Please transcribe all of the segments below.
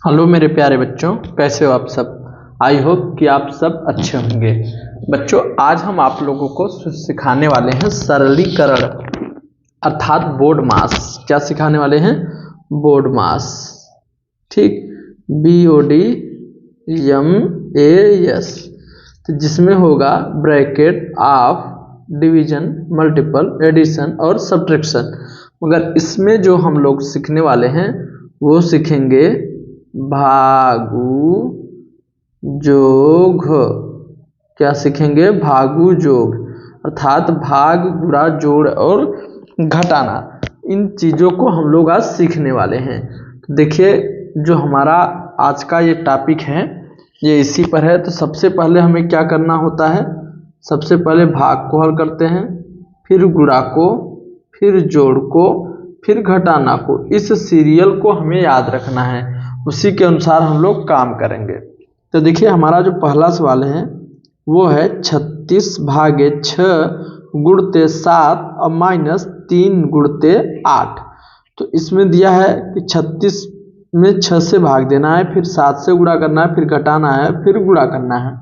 Hello मेरे प्यारे बच्चों, कैसे हो आप सब। आई होप कि आप सब अच्छे होंगे। बच्चों, आज हम आप लोगों को सिखाने वाले हैं सरलीकरण अर्थात बोर्ड मास। क्या सिखाने वाले हैं? BODMAS. ठीक, BODMAS। तो जिसमें होगा bracket of division, multiple, addition और सब्ट्रैक्शन। मगर इसमें जो हम लोग सीखने वाले हैं वो सीखेंगे भागु जोग। क्या सीखेंगे? भागु जोग अर्थात भाग, गुणा, जोड़ और घटाना। इन चीज़ों को हम लोग आज सीखने वाले हैं। तो देखिए, जो हमारा आज का ये टॉपिक है ये इसी पर है। तो सबसे पहले हमें क्या करना होता है? सबसे पहले भाग को हल करते हैं, फिर गुणा को, फिर जोड़ को, फिर घटाना को। इस सीरियल को हमें याद रखना है, उसी के अनुसार हम लोग काम करेंगे। तो देखिए, हमारा जो पहला सवाल है वो है 36 भागे 6 गुणते 7 और -3 गुणते 8। तो इसमें दिया है कि 36 में 6 से भाग देना है, फिर 7 से गुणा करना है, फिर घटाना है, फिर गुणा करना है।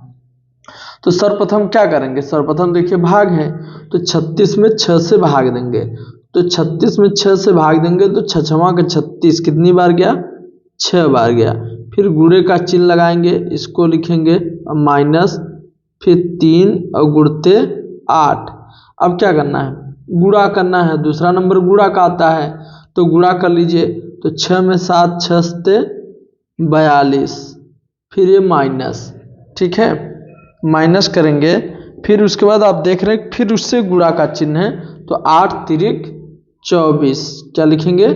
तो सर्वप्रथम क्या करेंगे? सर्वप्रथम देखिए, भाग है तो 36 में 6 से भाग देंगे। तो 36 में 6 से भाग देंगे तो 6 का 36 कितनी बार गया? 6 बार गया। फिर गुणे का चिन्ह लगाएंगे, इसको लिखेंगे माइनस, फिर 3 और गुणते 8। अब क्या करना है? गुणा करना है। दूसरा नंबर गुणा का आता है तो गुणा कर लीजिए। तो 6 में 7, 6 से 42, फिर ये माइनस। ठीक है, माइनस करेंगे। फिर उसके बाद आप देख रहे हैं फिर उससे गुणा का चिन्ह है तो 8 तिरिक 24। क्या लिखेंगे?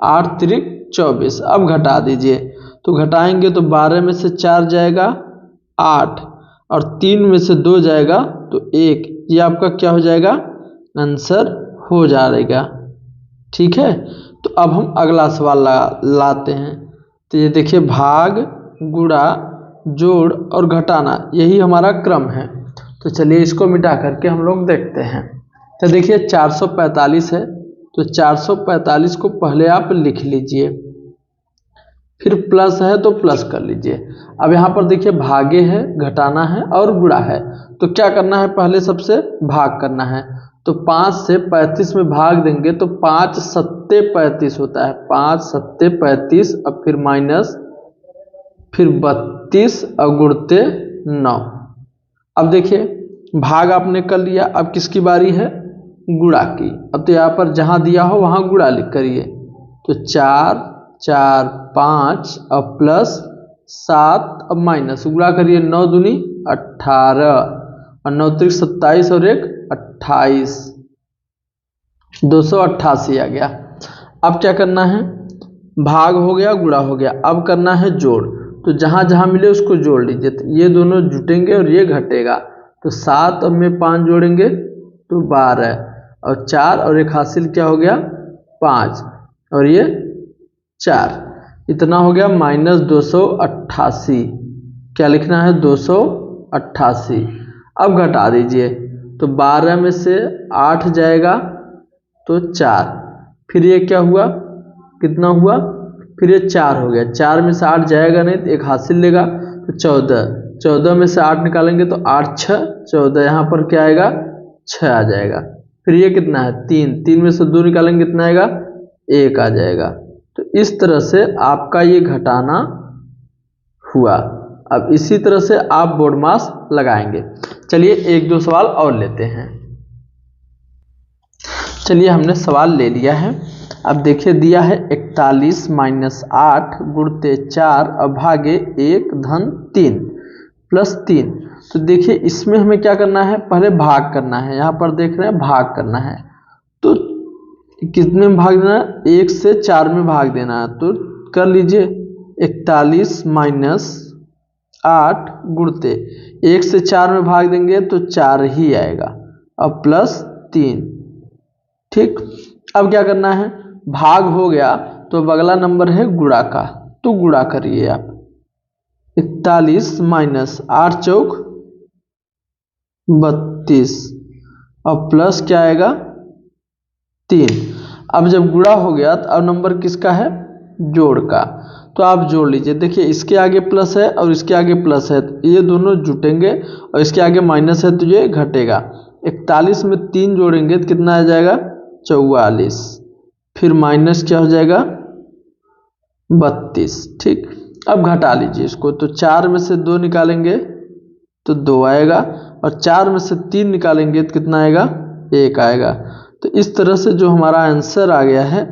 8 तिरिक 24। अब घटा दीजिए। तो घटाएंगे तो 12 में से 4 जाएगा 8 और 3 में से 2 जाएगा तो 1। ये आपका क्या हो जाएगा? आंसर हो जाएगा। ठीक है, तो अब हम अगला सवाल लाते हैं। तो ये देखिए, भाग, गुणा, जोड़ और घटाना, यही हमारा क्रम है। तो चलिए इसको मिटा करके हम लोग देखते हैं। तो देखिए 445 है तो 445 को पहले आप लिख लीजिए, फिर प्लस है तो प्लस कर लीजिए। अब यहाँ पर देखिए, भागे है, घटाना है और गुणा है। तो क्या करना है? पहले सबसे भाग करना है। तो 5 से 35 में भाग देंगे तो 5 सत्ते 35 होता है। 5 सत्ते 35 और फिर माइनस, फिर 32 और गुणते 9। अब देखिए, भाग आपने कर लिया, अब किसकी बारी है? गुणा की। अब तो यहाँ पर जहाँ दिया हो वहाँ गुणा लिख करिए। तो 4 4 5 और प्लस 7 और माइनस, गुणा करिए। 9 दूनी 18 और 9 त्रिक 27 और 1 28, 288 आ गया। अब क्या करना है? भाग हो गया, गुणा हो गया। अब करना है जोड़। तो जहाँ जहाँ मिले उसको जोड़ लीजिए। तो ये दोनों जुटेंगे और ये घटेगा। तो 7 और में 5 जोड़ेंगे तो 12 और 4 और 1 हासिल क्या हो गया? 5 और ये 4। इतना हो गया -288। क्या लिखना है? 288। अब घटा दीजिए। तो 12 में से 8 जाएगा तो 4, फिर ये क्या हुआ? कितना हुआ? फिर ये 4 हो गया। 4 में से 8 जाएगा नहीं तो 1 हासिल लेगा तो 14। 14 में से 8 निकालेंगे तो 8 6 14, यहाँ पर क्या आएगा? 6 आ जाएगा। फिर ये कितना है? 3। 3 में से 2 निकालेंगे कितना आएगा? 1 आ जाएगा। तो इस तरह से आपका ये घटाना हुआ। अब इसी तरह से आप बोर्ड मास लगाएंगे। चलिए एक दो सवाल और लेते हैं। चलिए, हमने सवाल ले लिया है। अब देखिए, दिया है 41 - 8 गुणते 4 और भागे 1 धन 3 प्लस 3। तो देखिए, इसमें हमें क्या करना है? पहले भाग करना है। यहाँ पर देख रहे हैं भाग करना है। तो कितने में भाग देना है? 1 से 4 में भाग देना है। तो कर लीजिए, 41 - 8 गुणते 1 से 4 में भाग देंगे तो 4 ही आएगा और प्लस 3। ठीक, अब क्या करना है? भाग हो गया तो अगला नंबर है गुणा का। तो गुणा करिए आप। 41 - 8 चौक 32 और प्लस क्या आएगा? 3। अब जब गुणा हो गया तो अब नंबर किसका है? जोड़ का। तो आप जोड़ लीजिए। देखिए इसके आगे प्लस है और इसके आगे प्लस है, तो ये दोनों जुटेंगे और इसके आगे माइनस है तो ये घटेगा। 41 में 3 जोड़ेंगे तो कितना आ जाएगा 44, फिर माइनस क्या हो जाएगा 32। ठीक, अब घटा लीजिए इसको, तो 4 में से 2 निकालेंगे तो 2 आएगा और 4 में से 3 निकालेंगे तो कितना आएगा 1 आएगा। तो इस तरह से जो हमारा आंसर आ गया है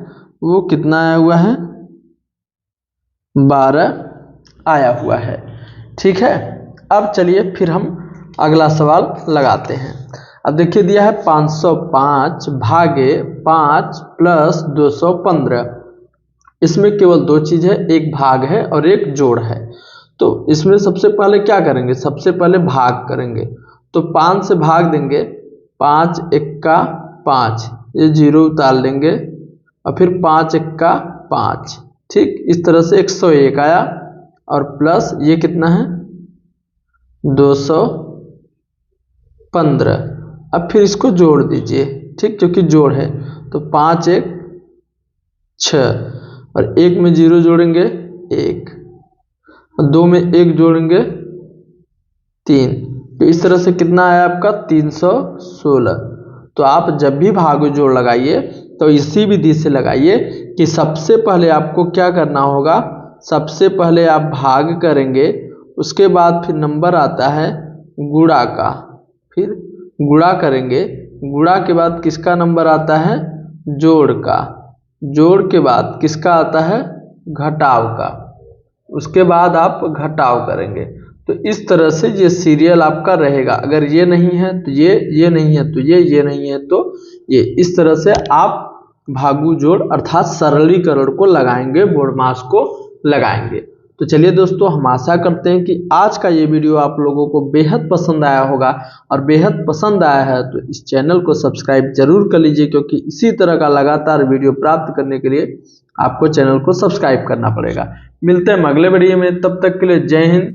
वो कितना आया हुआ है 12 आया हुआ है। ठीक है, अब चलिए फिर हम अगला सवाल लगाते हैं। अब देखिए दिया है 505 भागे 5 प्लस 215। इसमें केवल 2 चीज़ है, एक भाग है और एक जोड़ है। तो इसमें सबसे पहले क्या करेंगे, सबसे पहले भाग करेंगे। तो 5 से भाग देंगे, 5 एक्का 5, ये 0 उतार लेंगे और फिर 5 एक्का 5। ठीक, इस तरह से 101 आया और प्लस ये कितना है 215। अब फिर इसको जोड़ दीजिए। ठीक, क्योंकि जोड़ है तो 5 1 6 और 1 में 0 जोड़ेंगे 1 और 2 में 1 जोड़ेंगे 3। तो इस तरह से कितना आया आपका 316। तो आप जब भी भाग जोड़ लगाइए तो इसी विधि से लगाइए कि सबसे पहले आपको क्या करना होगा, सबसे पहले आप भाग करेंगे, उसके बाद फिर नंबर आता है गुणा का, फिर गुणा करेंगे, गुणा के बाद किसका नंबर आता है जोड़ का, जोड़ के बाद किसका आता है घटाव का, उसके बाद आप घटाव करेंगे। तो इस तरह से ये सीरियल आपका रहेगा। अगर ये नहीं है तो ये नहीं है तो ये नहीं है तो ये, इस तरह से आप भागु जोड़ अर्थात सरलीकरण को लगाएंगे, बोर्डमास को लगाएंगे। तो चलिए दोस्तों, हम आशा करते हैं कि आज का ये वीडियो आप लोगों को बेहद पसंद आया होगा, और बेहद पसंद आया है तो इस चैनल को सब्सक्राइब जरूर कर लीजिए, क्योंकि इसी तरह का लगातार वीडियो प्राप्त करने के लिए आपको चैनल को सब्सक्राइब करना पड़ेगा। मिलते हैं अगले वीडियो में, तब तक के लिए जय हिंद।